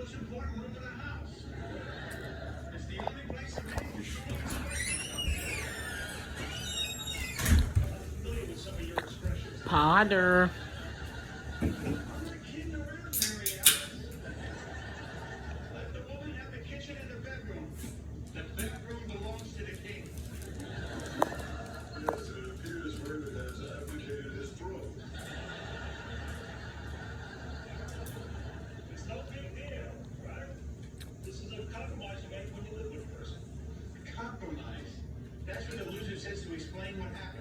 most important room in the house. It's the only place in which you truly familiar with some of your expressions. Potter. I'm not kidding around, Mary Alice. Let the woman have the kitchen and the bedroom. The bedroom belongs to the king. Yes, it appears Raymond has abdicated his throne. It's no big deal, right? This is a compromise you make when you live with a person. Compromise? That's what the loser says to explain what happened.